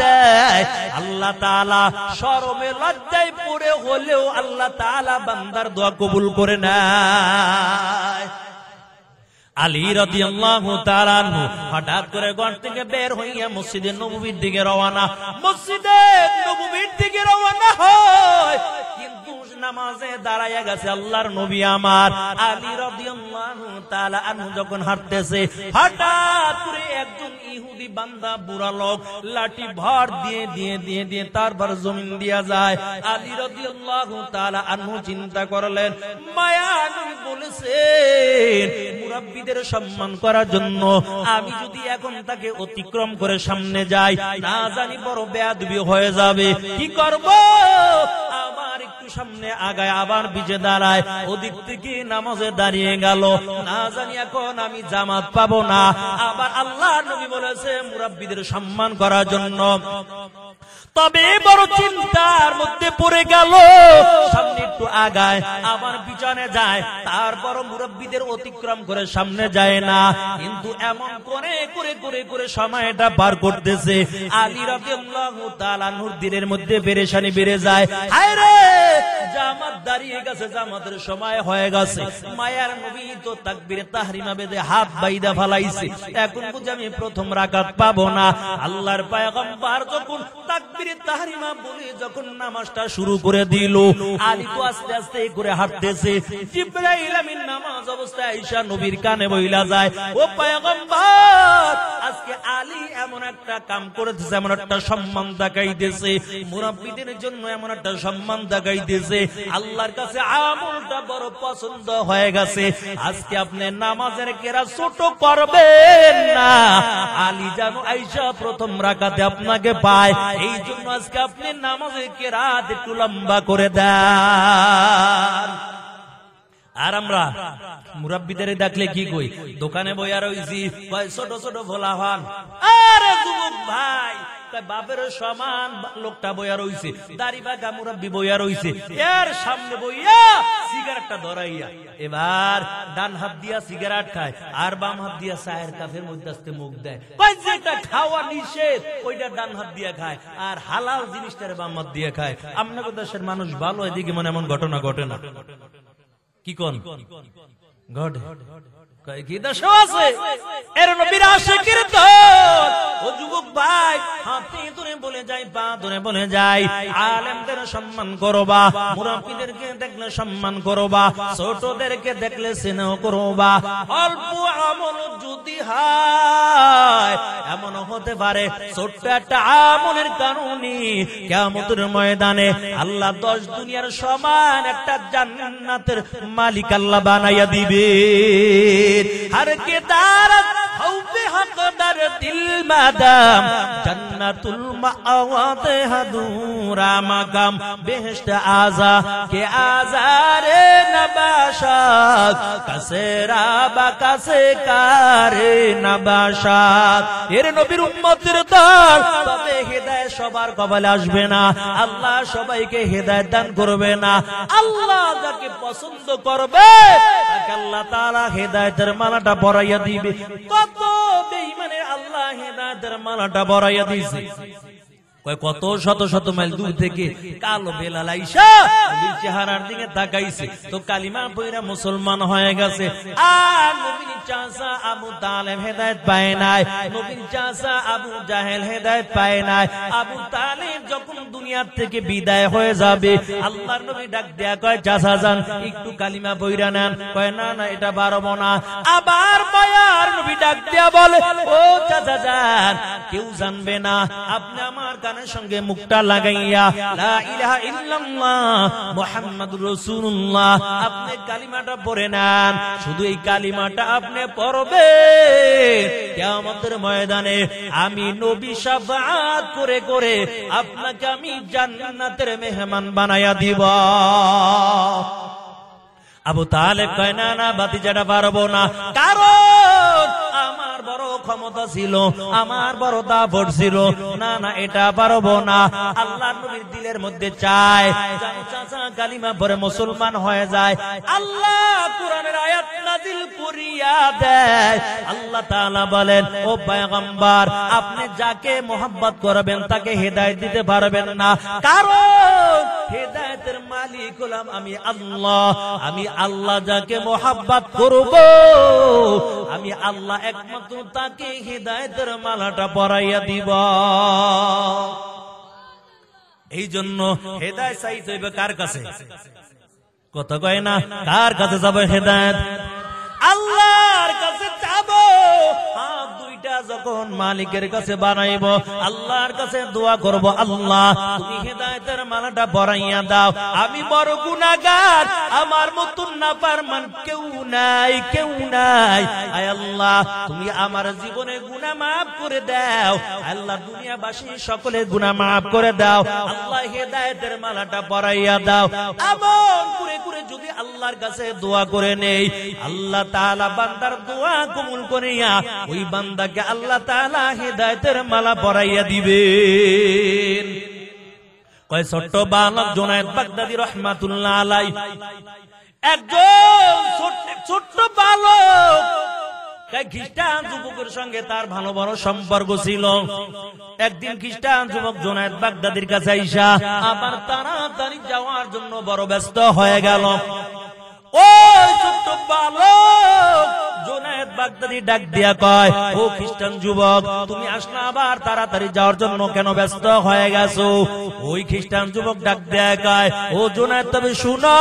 দেয়, আল্লাহ তাআলা শরমে লজ্জায় পড়ে হলেও আল্লাহ তাআলা বান্দার দোয়া কবুল করে নেয়। আলী রাদিয়াল্লাহু তাআলা আনহু হঠাৎ করে ঘর থেকে বের হইয়া মসজিদে নববীর দিকে রওনা, মসজিদে নববীর দিকে রওনা হয়, কিন্তু নামাজে দাঁড়ায়া গেছে আল্লাহর নবী আমার। আলী রাদিয়াল্লাহু তাআলা আনহু যখন হাঁটতেছে, হঠাৎ করে একজন ইহুদি বান্দা বুড়া লোক লাঠি ভর দিয়ে দিয়ে দিয়ে দিয়ে তারপর জমিন দিয়া যায়। আলী রাদিয়াল্লাহু তাআলা আনহু চিন্তা করলেন, মায়া নবী বলেছেন মুরাব্বিদের সম্মান করার জন্য, আমি যদি এখন তাকে অতিক্রম করে সামনে যাই, না জানি বড় বেয়াদবি হয়ে যাবে। কি করব? আমার একটু সামনে আগায় আবার পিছে দাঁড়ায়, ওদিক থেকে নামাজে দাঁড়িয়ে গেল, না জানি এখন আমি জামাত পাবো না। আবার আল্লাহ নবী বলেছে মুরাব্বিদের সম্মান করার জন্য। তবে বড় চিন্তার মধ্যে পড়ে গেল, সামনে একটু আগায় আবার পিছনে যায়, তারপর মুরাব্বিদের অতিক্রম করে সামনে যায় না। কিন্তু এমন করে করে করে করে সময়টা পার করতেছে, আলী রাদিয়াল্লাহু তাআলা আনহুর দিলের মধ্যে পেরেশানি বেড়ে যায়। হায় রে, জামাত দাঁড়িয়ে গেছে, জামাতের সময় হয়ে গেছে। মায়ার নবী তো তাকবীরে তাহরিমা বেঁধে হাত বাইদা ফালাইছে, এখন বুঝি আমি প্রথম রাকাত পাবো না। আল্লাহর পয়গম্বর যখন তাকবীরে তাহরিমা বলে যখন নামাজটা শুরু করে দিল, আলী তো আস্তে আস্তে করে হাঁটতেছে। জিবরাইল আমিন নামাজ অবস্থায় আয়েশা নবীর কানে বইলা যায়, ও পয়গম্বর, আজকে আলী এমন একটা কাম করেছে, এমন একটা সম্মান দেখাইতেছে, মুরাব্বিদের জন্য এমন একটা সম্মান দেখাইতেছে, আল্লাহর কাছে আমলটা বড় পছন্দ হয়ে গেছে। আজকে আপনি নামাজের কেরা ছোট করবেন না, আলী যেন আয়েশা প্রথম রাকাতে আপনাকে পায়, এই জন্য আজকে আপনি নামাজের কেরাত একটু লম্বা করে দেন। আর আমরা মুরাব্বিদের দেখলে কি কই, দোকানে বইয়া রইছি, কয় ছোট ছোট ভোলা হন, আরে যুবক ভাই বাপের সমান লোকটা বইয়া রইছে, দাড়ি বাঁকা মুরাব্বি বইয়া রইছে, এর সামনে বইয়া সিগারেটটা ধরাইয়া এবার ডান হাত দিয়া সিগারেট খায় আর বাম হাত দিয়া চায়ের কাপের মধ্যে আস্তে মুখ দেয়। যেটা খাওয়া নিষেধ ওইটা ডান হাত দিয়ে খায়, আর হালাল জিনিসটারে বাম হাত দিয়ে খায়। আপনাদের দেশের মানুষ ভালো, এদিকে মনে এমন ঘটনা ঘটে না? কি কোন ঘটে? কি দেশ আছে এর নবীর আশিকের দল। ও যুবক ভাই, হাতে ধরে বলে যাই, পা ধরে বলে যাই, আলেমদের সম্মান করবা, মুরাব্বিদেরকে দেখলে সম্মান করবা, ছোটদেরকে দেখলে স্নেহ করবা। অল্প আমল যদি হয়, এমন হতে পারে ছোট্ট একটা আমলের কারণে কিয়ামতের ময়দানে আল্লাহ 10 দুনিয়ার সমান একটা জান্নাতের মালিক আল্লাহ বানাইয়া দিবে। हर के दारत हौबे हकदार दिल मादाम जन्नतुल मावाद हदूरा मकाम बेहश्त आजा के आजारे नबाशात कसेरा बाकासे कारे नबाशात। এর নবীর উম্মতের দল, তবে হেদায়েত সবার কপালে আসবে না, আল্লাহ সবাইকে হেদায়েত দান করবে না। আল্লাহ যাকে পছন্দ করবে তাকে আল্লাহ তাআলা হেদায়েতের মালাটা পরাইয়া দিবে। কত বেঈমানের আল্লাহ হেদায়েতের মালাটা পরাইয়া দিয়েছে। কত শত শত মাইল দূর থেকে কালো বেলাল আইসা নবীর চেহারার দিকে তাকাইছে, তো কালিমা পয়রা মুসলমান হয়ে গেছে। আর নবীর চাচা আবু তালেব হেদায়েত পায় নাই, নবীর চাচা আবু জাহেল হেদায়েত পায় নাই। আবু তালেব যখন দুনিয়ার থেকে বিদায় হয়ে যাবে, আল্লাহর নবী ডাক দেয়া কয়, চাচা যান একটু কালিমা পয়রা নেন। কয় না না, এটা পারবো না। আবার মায়ার নবী ডাক দেয়া বলে, ও চাচা যান, কেউ জানবে না, আপনি আমার সঙ্গে মুখটা লাগাইয়া লা ইলাহা ইল্লাল্লাহ মুহাম্মাদুর রাসূলুল্লাহ আপনি কালিমাটা পড়ে নেন। শুধু এই কালিমাটা আপনি পড়বেন, কিয়ামতের ময়দানে আমি নবী শাফাআত করে করে আপনাকে আমি জান্নাতের মেহমান বানায়া দিব। আবু তালেব কয় না না ভাতিজাটা পারবো না, কারণ আমার বড় ক্ষমতা ছিল, আমার বড় দাপট ছিল, না না এটা পারবো না। আল্লাহর নবীর দিলের মধ্যে চায় চাচা কালিমা পড়ে মুসলমান হয়ে যায়। আল্লাহ কোরআনের আয়াত নাযিল করিয়া দেয়। আল্লাহ তাআলা বলেন, ও পয়গম্বর, আপনি যাকে মোহাব্বত করবেন তাকে হেদায়েত দিতে পারবেন না, কারণ হেদায়েতের মালিক হলাম আমি আল্লাহ। আমি আল্লাহ যাকে মোহাব্বত করব, আমি আল্লাহ একমাত্র তাকে হেদায়েতের মালাটা পরাইয়া দিব। এই জন্য হেদায়েত চাইতে হইবে কার কাছে? কথা কয় না, কার কাছে যাবে হেদায়েত? আল্লাহর কাছে যাব। হাত দুইটা যখন মালিকের কাছে বানাইব, আল্লাহর কাছে দোয়া করব, আল্লাহ তুমি হেদায়েতের মালাটা পরাইয়া দাও। আমি বড় গুনাহগার, আমার মতন নাফরমান কেউ নাই, কেউ নাই। আয় আল্লাহ তুমি আমার জীবনে গুনাহ maaf করে দাও। আল্লাহ দুনিয়াবাসী সকলের গুনাহ maaf করে দাও। আল্লাহ হেদায়েতের মালাটা পরাইয়া দাও। আমল করে করে যদি আল্লাহর কাছে দোয়া করে নেই, আল্লাহ তাআলা বান্দার দোয়া কবুল করিয়া ওই বান্দাকে আল্লাহ তাআলা হেদায়েতের মালা পরাইয়া দিবেন। কয় ছোট্ট বালক জুনায়েদ বাগদাদী রাহমাতুল্লাহ আলাইহি, একজন ছোট্ট বালক, খ্রিস্টান যুবকের সঙ্গে তার ভালো বড় সম্পর্ক ছিল। একদিন খ্রিস্টান যুবক জুনায়েদ বাগদাদীর কাছে আইসা আবার তাড়াতাড়ি যাওয়ার জন্য বড় ব্যস্ত হয়ে গেল। ওই ছোট্ট বালক জুনায়েদ বাগদাদী ডাক দিয়া কয়, ও খ্রিস্টান যুবক, তুমি আসলে আবার তাড়াতাড়ি যাওয়ার জন্য কেন ব্যস্ত হয়ে গেছো? ওই খ্রিস্টান যুবক ডাক দিয়া কয়, ও জুনায়েদ, তবে শুনো,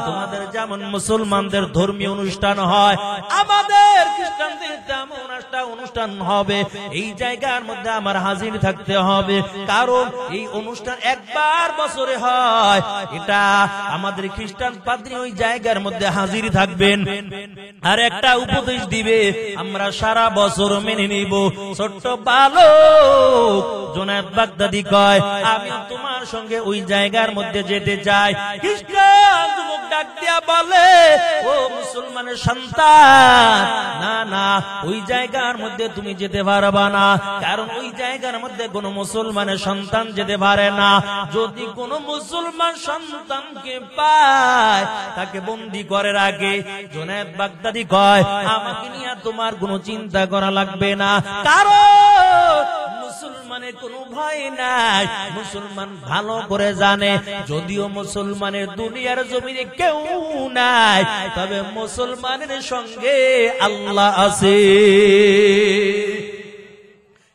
তোমাদের যেমন মুসলমানদের ধর্মীয় অনুষ্ঠান হয়, আমাদের খ্রিস্টানদের তেমন একটা অনুষ্ঠান হবে। এই জায়গার মধ্যে আমার হাজির থাকতে হবে, কারণ এই অনুষ্ঠান একবার বছরে হয়। এটা আমাদের খ্রিস্টান পাদ্রী ওই জায়গার মধ্যে হাজির থাকবেন, আর একটা উপদেশ দিবে, আমরা সারা বছর মেনে নিব। ছোট্ট বালক জুনায়েদ বাগদাদী কয়, আমি তোমার সঙ্গে ওই জায়গার মধ্যে যেতে চাই। খ্রিস্টান যুবক ডাক দিয়া বলে, ও মুসলমান মুসলমানের সন্তান, না না, ওই জায়গার মধ্যে তুমি যেতে পারবা না, কারণ ওই জায়গার মধ্যে কোন মুসলমানের সন্তান যেতে পারে না। যদি কোন মুসলমান সন্তানকে পায় তাকে বন্দী করে রাখে। জুনায়েদ বাগদাদি কয়, আমাকে নিয়ে তোমার কোনো চিন্তা করা লাগবে না, কারণ মুসলমানের কোনো ভয় নাই। মুসলমান ভালো করে জানে, যদিও মুসলমানের দুনিয়ার জমিনে কেউ নাই, তবে মুসলমানের সঙ্গে আল্লাহ আছে।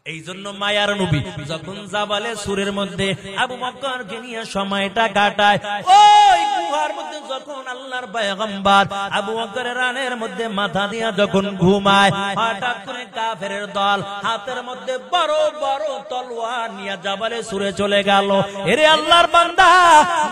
এই জন্য মায়ার নবী যখন জাবালে সুরের মধ্যে আবু বকরকে নিয়ে সময়টা কাটায়, ওই গুহার মধ্যে যখন আল্লাহর পয়গম্বর আবু বকরের রানের মধ্যে মাথা দিয়া যখন ঘুমায়, হঠাৎ করে কাফেরের দল হাতের মধ্যে বড় বড় তলোয়ার নিয়ে জাবালে সুরে চলে গেল। এরে আল্লাহর বান্দা,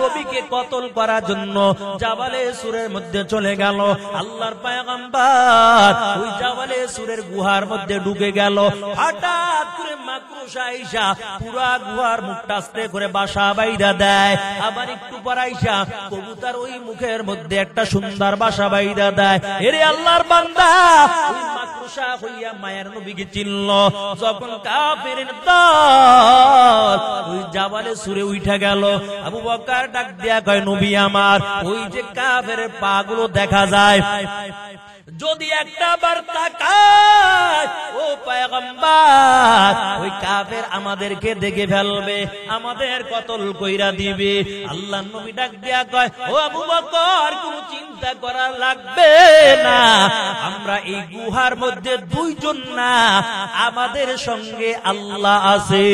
নবীকে কতল করার জন্য জাবালে সুরের মধ্যে চলে গেল। আল্লাহর পয়গম্বর ওই জাবালে সুরের গুহার মধ্যে ঢুকে গেল। হঠাৎ করে মাকড়সা আইসা পুরা গুহার মুখটা আস্তে করে বাসা বাইরা দেয়, আবার একটু পর আইসা কবুতর ওই মুখের মধ্যে একটা সুন্দর বাসা বাইরা দেয়। এরে আল্লাহর বান্দা, ওই মাকড়সা হইয়া মায়ের নবীকে চিনল। যখন কাফেরের দল ওই জাবালে সুরে উঠা গেল, আবু বকর ডাক দিয়া কয়, নবী আমার, ওই যে কাফেরের পা গুলো দেখা যায়, যদি একটা বার তাকায় ও পয়গম্বর, ওই কাফের আমাদেরকে দেখে ফেলবে, আমাদের কতল কইরা দিবে। আল্লাহর নবী ডাক দিয়া কয়, ও আবু বকর, কোনো চিন্তা করা লাগবে না, আমরা এই গুহার মধ্যে দুইজন না, আমাদের সঙ্গে আল্লাহ আছে।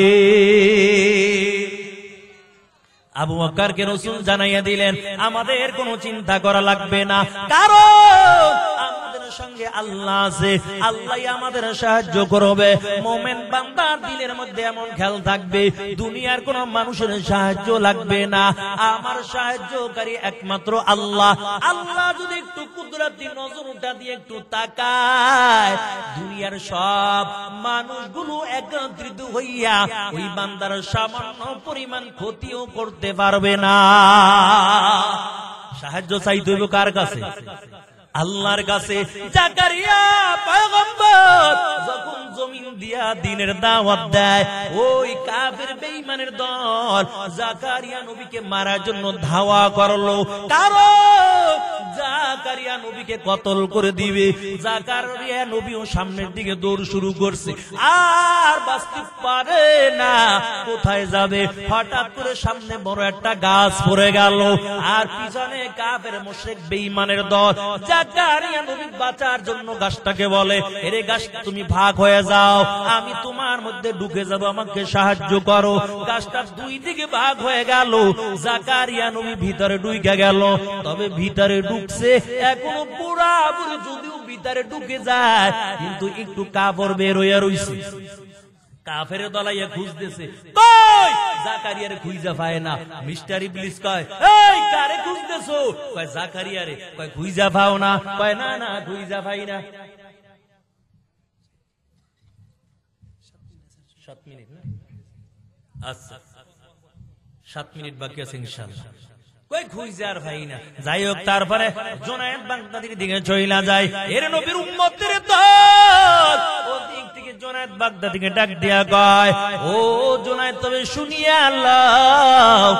আবু বকরকে রাসূল জানাইয়া দিলেন, আমাদের কোনো চিন্তা করা লাগবে না, কারণ আমাদের সঙ্গে আল্লাহ আছে, আল্লাহ আমাদের সাহায্য করবে। মুমিন বান্দার দিলের মধ্যে এমন খেয়াল থাকবে, দুনিয়ার কোন মানুষের সাহায্য লাগবে না, আমার সাহায্যকারী একমাত্র আল্লাহ। আল্লাহ যদি একটু কুদরতি নজরটা দিয়ে একটু তাকায়, দুনিয়ার সব মানুষগুলো একত্রিত হইয়া ওই বান্দার সামান্য পরিমাণ ক্ষতিও করতে পারবে না। সাহায্য চাইতে হইব কার কাছে? আল্লাহর কাছে। জাকারিয়া পয়গম্বর যখন জমিন দিয়া দ্বীনের দাওয়াত দেয়, ওই কাফের বেঈমানের দল জাকারিয়া নবীকে মারার জন্য ধাওয়া করলো, কারণ জাকারিয়া নবীকে কতল করে দিবে। জাকারিয়া নবীও সামনের দিকে দৌড় শুরু করছে, আর বাঁচতে পারে না, কোথায় যাবে। হঠাৎ করে সামনে বড় একটা গাছ পড়ে গেল, আর পিছনে কাফের মুশরিক বেঈমানের দল। জাকারিয়া নবী বাঁচার জন্য গাছটাকে বলে, এরে গাছ তুমি ভাগ হয়ে যাও, আমি তোমার মধ্যে ঢুকে যাব, আমাকে সাহায্য করো। গাছটা দুই দিকে ভাগ হয়ে গেল, জাকারিয়া নবী ভিতরে ঢুকে গেল। তবে ভিতরে ঢুকছে এখনো পুরাপুরি, যদিও ভিতরে ঢুকে যায় কিন্তু একটু কাপড় বের হইয়া রইছে। কাফের দলাইয়া খুঁজতেছে, কই জাকারিয়ার খুঁজা পায় না। মিস্টার ইবলিস কয়, এই কারে খুঁজতেছো? কয় জাকারিয়ারে। কয় খুঁজা পাও না? কয় না না, খুঁজা পাই না। 7 মিনিট না? আচ্ছা, 7 মিনিট বাকি আছে ইনশাআল্লাহ। কই খুঁজে আর ভাই না। যাই হোক, তারপরে জুনায়েদ বাগদাদির দিকে চইলা যায়। এর নবীর উম্মতের দল ওদিক থেকে জুনায়েদ বাগদাদিকে ডাক দিয়া কয়, ও জুনায়েদ, তবে শুনিয়া আল্লাহ,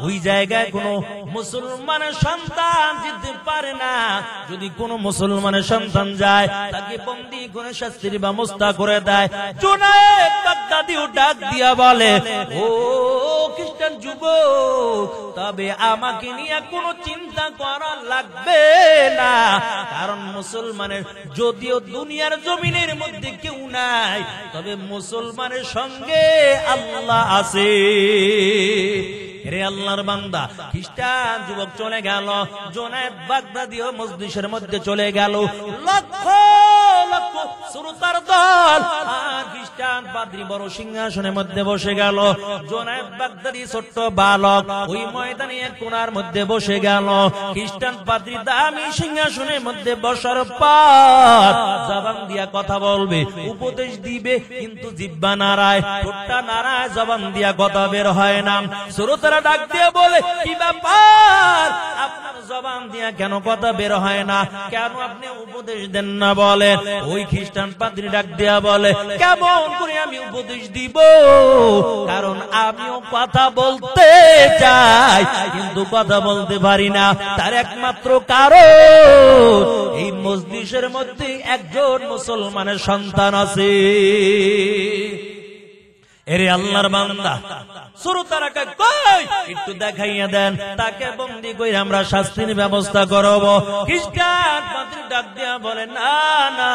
ওই জায়গায় কোনো মুসলমানের সন্তান যেতে পারে না। যদি কোনো মুসলমানের সন্তান যায়, তাকে বন্দী করে শাস্তির ব্যবস্থা করে দেয়। জুনায়েদ বাগদাদিও ডাক দিয়া বলে, ও খ্রিস্টান যুবক, তবে আমাকে নিয়ে কোনো চিন্তা করা লাগবে না, কারণ মুসলমানের যদিও দুনিয়ার জমিনের মধ্যে কেউ নাই, তবে মুসলমানের সঙ্গে আল্লাহ আছে। রে আল্লাহর বান্দা, খ্রিস্টান যুবক চলে গেল, জুনায়েদ বাগদাদিও মজলিসের মধ্যে চলে গেল। লক্ষ লক্ষ শ্রোতার দল আর খ্রিস্টান পাদ্রী বড় সিংহাসনের মধ্যে বসে গেল। জুনায়েদ বাগদাদি ছোট্ট বালক ওই ময়দানে এক কোণার মধ্যে বসে গেল। খ্রিস্টান পাদ্রী দামি সিংহাসনের মধ্যে বসার পর জবান দিয়া কথা বলবে, উপদেশ দিবে, কিন্তু জিহ্বা নাড়ায়, ঠোঁটটা নাড়ায়, জবান দিয়া কথা বের হয় না। শ্রোতারা ডাক দিয়ে বলে, কি ব্যাপার, আপনার জবান দিয়া কেন কথা বের হয় না, কেন আপনি উপদেশ দেন না? বলেন। ওই খ্রিস্টান পাদ্রী ডাক দিয়া বলে, কেমন করে আমি উপদেশ দিব? কারণ আমিও কথা বলতে চাই, কিন্তু কথা বলতে পারি না। তার একমাত্র কারণ এই মজলিসের মধ্যে একজন মুসলমানের সন্তান আছে। এরে আল্লাহর বান্দা, শ্রোতারা কই একটু দেখাইয়া দেন, তাকে বন্দী করে আমরা শাস্তির ব্যবস্থা করব। খ্রিস্টান পাদ্রী ডাক দিয়া বলে, না না,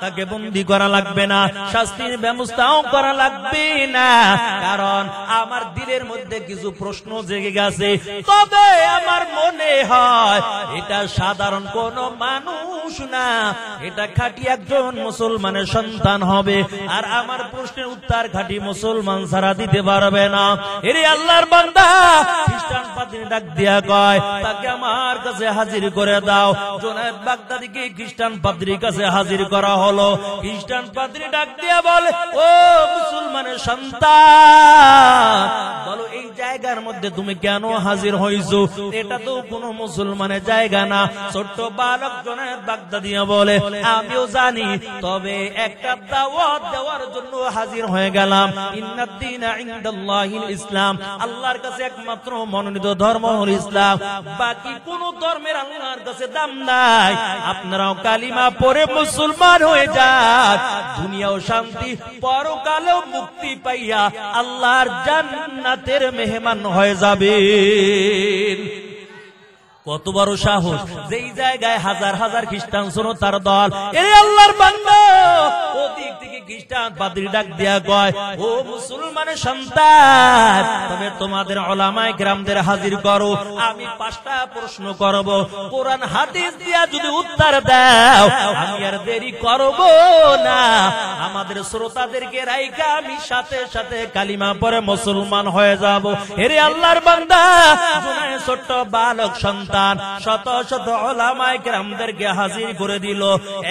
তাকে বন্দী করা লাগবে না, শাস্তির ব্যবস্থাও করা লাগবে না। কারণ আমার দিলের মধ্যে কিছু প্রশ্ন জেগে গেছে। তবে আমার মনে হয় এটা সাধারণ কোন মানুষ না, এটা খাঁটি একজন মুসলমানের সন্তান হবে। আর আমার প্রশ্নের উত্তর খাঁটি মুসলমান ছাড়া দিতে পারবে না। এরে আল্লাহর বান্দা, খ্রিস্টান পাদ্রী ডাক দিয়া কয়, তাকে আমার কাছে হাজির করে দাও। জুনায়েদ বাগদাদীকে খ্রিস্টান পাদ্রীর কাছে হাজির করা হলো। খ্রিস্টান পাদ্রী ডাক দিয়া বলে, ও মুসলমানের সন্তান, বলো এই জায়গার মধ্যে তুমি কেন হাজির হইছো? এটা তো কোনো মুসলমানের জায়গা না। ছোট্ট বালক জুনায়েদ বাগদাদী বলে, আমিও জানি, তবে একটা দাওয়াত দেওয়ার জন্য হাজির হয়ে গেলাম। ইন্নাদ-দীনা ইনদাল্লাহিল ইসলাম, আল্লাহর কাছে একমাত্র মনোনীত ধর্ম হল ইসলাম। বাকি কোন ধর্মের আল্লাহর কাছে দাম নাই। আপনারাও কালিমা পড়ে মুসলমান হয়ে যান, দুনিয়াও শান্তি, পরকালেও মুক্তি পাইয়া আল্লাহর জান্নাতের মেহমান হয়ে যাবেন। কত বড় সাহস! যেই জায়গায় হাজার হাজার খ্রিস্টান শ্রোতার দল। এরে আল্লাহর বান্দা, ওদিক থেকে খ্রিস্টান পাদ্রী ডাক দিয়া কয়, ও মুসলমানের সন্তান, তবে তোমাদের উলামায়ে কেরামদের হাজির করো, আমি 5টা প্রশ্ন করব। কোরআন হাদিস দিয়া যদি উত্তর দাও, আমি আর দেরি করব না। আমাদের শ্রোতাদেরকে রাইখা আমি সাথে সাথে কালিমা পড়ে মুসলমান হয়ে যাব। এরে আল্লাহর বান্দা, জুনায়েদ ছোট্ট বালক সন্তান শত শত উলামায়ে কেরামদেরকে হাজির করে দিল।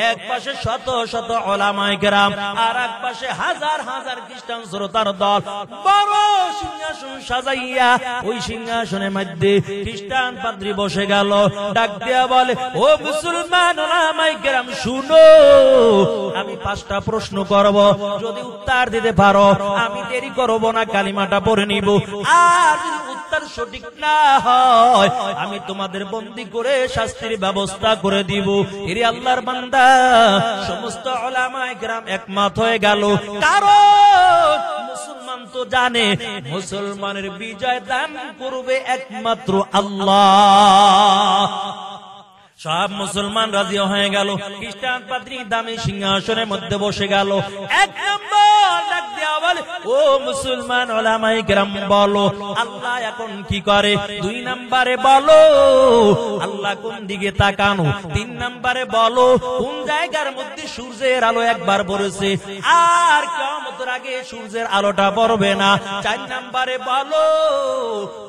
এক পাশে শত শত উলামায়ে কেরাম, আর এক পাশে হাজার হাজার খ্রিস্টান শ্রোতার দল। বড় সিংহাসন সাজাইয়া ওই সিংহাসনের মধ্যে খ্রিস্টান পাদ্রী বসে গেল। ডাক দিয়া বলে, ও মুসলমান উলামায়ে কেরাম, শুনো, আমি 5টা প্রশ্ন করব। যদি উত্তর দিতে পারো, আমি দেরি করব না, কালিমাটা পড়ে নিব। আর যদি উত্তর সঠিক না হয়, আমি তোমাদের বন্দী করে শাস্তির ব্যবস্থা করে দিব। এরে আল্লাহর বান্দা, সমস্ত উলামায়ে কেরাম একমত হয়ে গেল। কারণ মুসলমান তো জানে মুসলমানের বিজয় দান করবে একমাত্র আল্লাহ। সব মুসলমান রাজি হয়ে গেল। খ্রিস্টান পাদ্রী দামি সিংহাসনের মধ্যে বসে গেল। 1 নম্বর ডাক দেয়া বলে, ও মুসলমান উলামায়ে কেরাম, বলো আল্লাহ এখন কি করে? 2 নম্বরে বলো আল্লাহ কোন দিকে তাকানো? 3 নম্বরে বলো কোন জায়গার মধ্যে সূর্যের আলো একবার পড়েছে আর কিয়ামতের আগে সূর্যের আলোটা পড়বে না? 4 নম্বরে বলো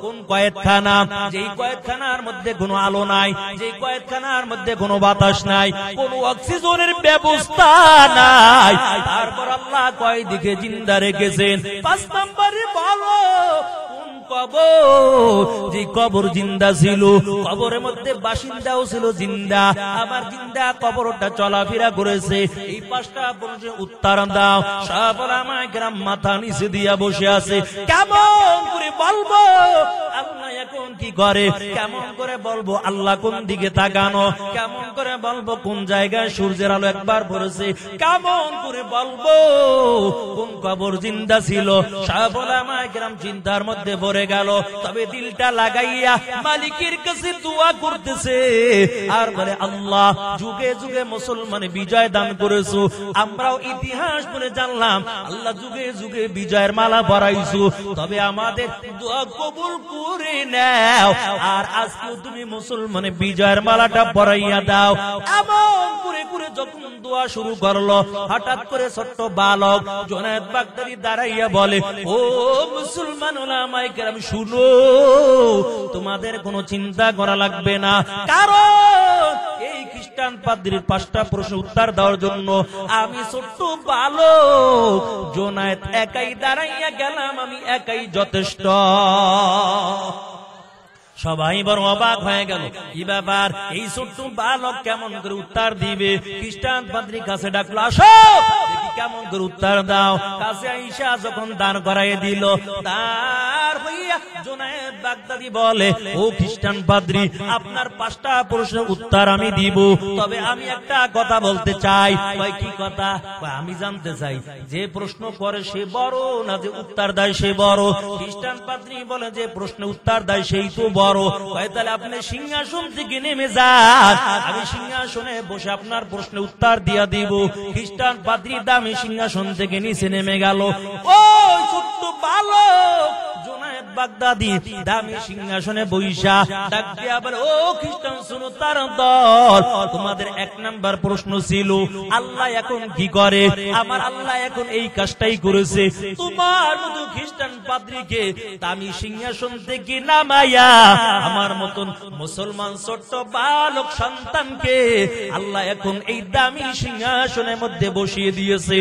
কোন কয়েদখানা, যেই কয়েদখানার মধ্যে কোনো আলো নাই, যেই কয়েদখানার মধ্যে কোনো বাতাস নাই, কোনো অক্সিজেনের ব্যবস্থা নাই। তারপর আল্লাহ কয় দিকে জিন্দা রেখেছেন? 5 নম্বরে বলো কোন কবর, যে কবর জিন্দা ছিল, কবরের মধ্যে বাসিন্দাও ছিল জিন্দা, আমার জিন্দা কবরটা চলাফেরা করেছে। এই 5টা প্রশ্নের উত্তর দাও। সব উলামায়ে কেরাম মাথা নিচে দিয়া বসে আছে। কেমন করে বলবো আল্লাহ এখন কি করে? কেমন করে বলবো আল্লাহ কোন দিকে তাকানো? কেমন করে বলবো কোন জায়গায় সূর্যের আলো একবার পড়েছে? কেমন করে বলবো কোন কবর জিন্দা ছিল? সব উলামায়ে কেরাম চিন্তার মধ্যে পড়ে গেল। তবে দিলটা লাগাইয়া মালিকের কাছে দোয়া করতেছে আর বলে, আল্লাহ যুগে যুগে মুসলমানে বিজয় দান করেছো, আমরাও ইতিহাস বলে জানলাম আল্লাহ যুগে যুগে বিজয়ের মালা পরাইছো, তবে আমাদের দোয়া কবুল করে নাও। আর আজকেও তুমি মুসলমানে বিজয়ের মালাটা পরাইয়া দাও। এমন করে করে যখন দোয়া শুরু করলো, হঠাৎ করে ছোট্ট বালক জুনায়েদ বাগদাদী দাঁড়াইয়া বলে, ও মুসলমান উলামায়ে কেরাম, শুনো, তোমাদের কোনো চিন্তা করা লাগবে না। কারণ এই খ্রিস্টান পাদ্রীর 5টা প্রশ্ন উত্তর দেওয়ার জন্য আমি ছোট্ট বালক জুনায়েদ একাই দাঁড়াইয়া গেলাম, আমি একাই যথেষ্ট। সবাই বড় অবাক হয়ে গেল, কি ব্যাপার, এই ছোট্ট বালক কেমন করে উত্তর দিবে? খ্রিস্টান পাদ্রী কাছে ডাকলো, আসো দেখি কেমন করে উত্তর দাও। কাছে আইসা যখন দাঁড় করাইয়ে দিল, তার হইয়া জুনায়েদ বাগদাদি বলে, ও খ্রিস্টান পাদ্রী, আপনার 5টা প্রশ্নের উত্তর আমি দিব, তবে আমি একটা কথা বলতে চাই। কি কথা? আমি জানতে চাই যে প্রশ্ন করে সে বড় না যে উত্তর দেয় সে বড়? খ্রিস্টান পাদ্রী বলে, যে প্রশ্নের উত্তর দেয় সেই তো বড়। তাহলে আপনি সিংহাসন থেকে নেমে যান, আমি সিংহাসনে বসে আপনার প্রশ্নের উত্তর দিয়া দিব। খ্রিস্টান পাদ্রী দামি সিংহাসন থেকে নিচে নেমে গেল। ওই ছোট্ট বালক জুনায়েদ বাগদাদি দামি সিংহাসনে বইসা ডাক দিয়া বলে, ও খ্রিস্টান শুনো তার দল, তোমাদের 1 নাম্বার প্রশ্ন ছিল আল্লাহ এখন কি করে? আমার আল্লাহ এখন এই কাজটাই করেছে। তোমার মতো খ্রিস্টান পাদ্রীকে দামি সিংহাসন থেকে নামাইয়া আমার মতন মুসলমান ছোট্ট বালক সন্তানকে আল্লাহ এখন এই দামি সিংহাসনের মধ্যে বসিয়ে দিয়েছে।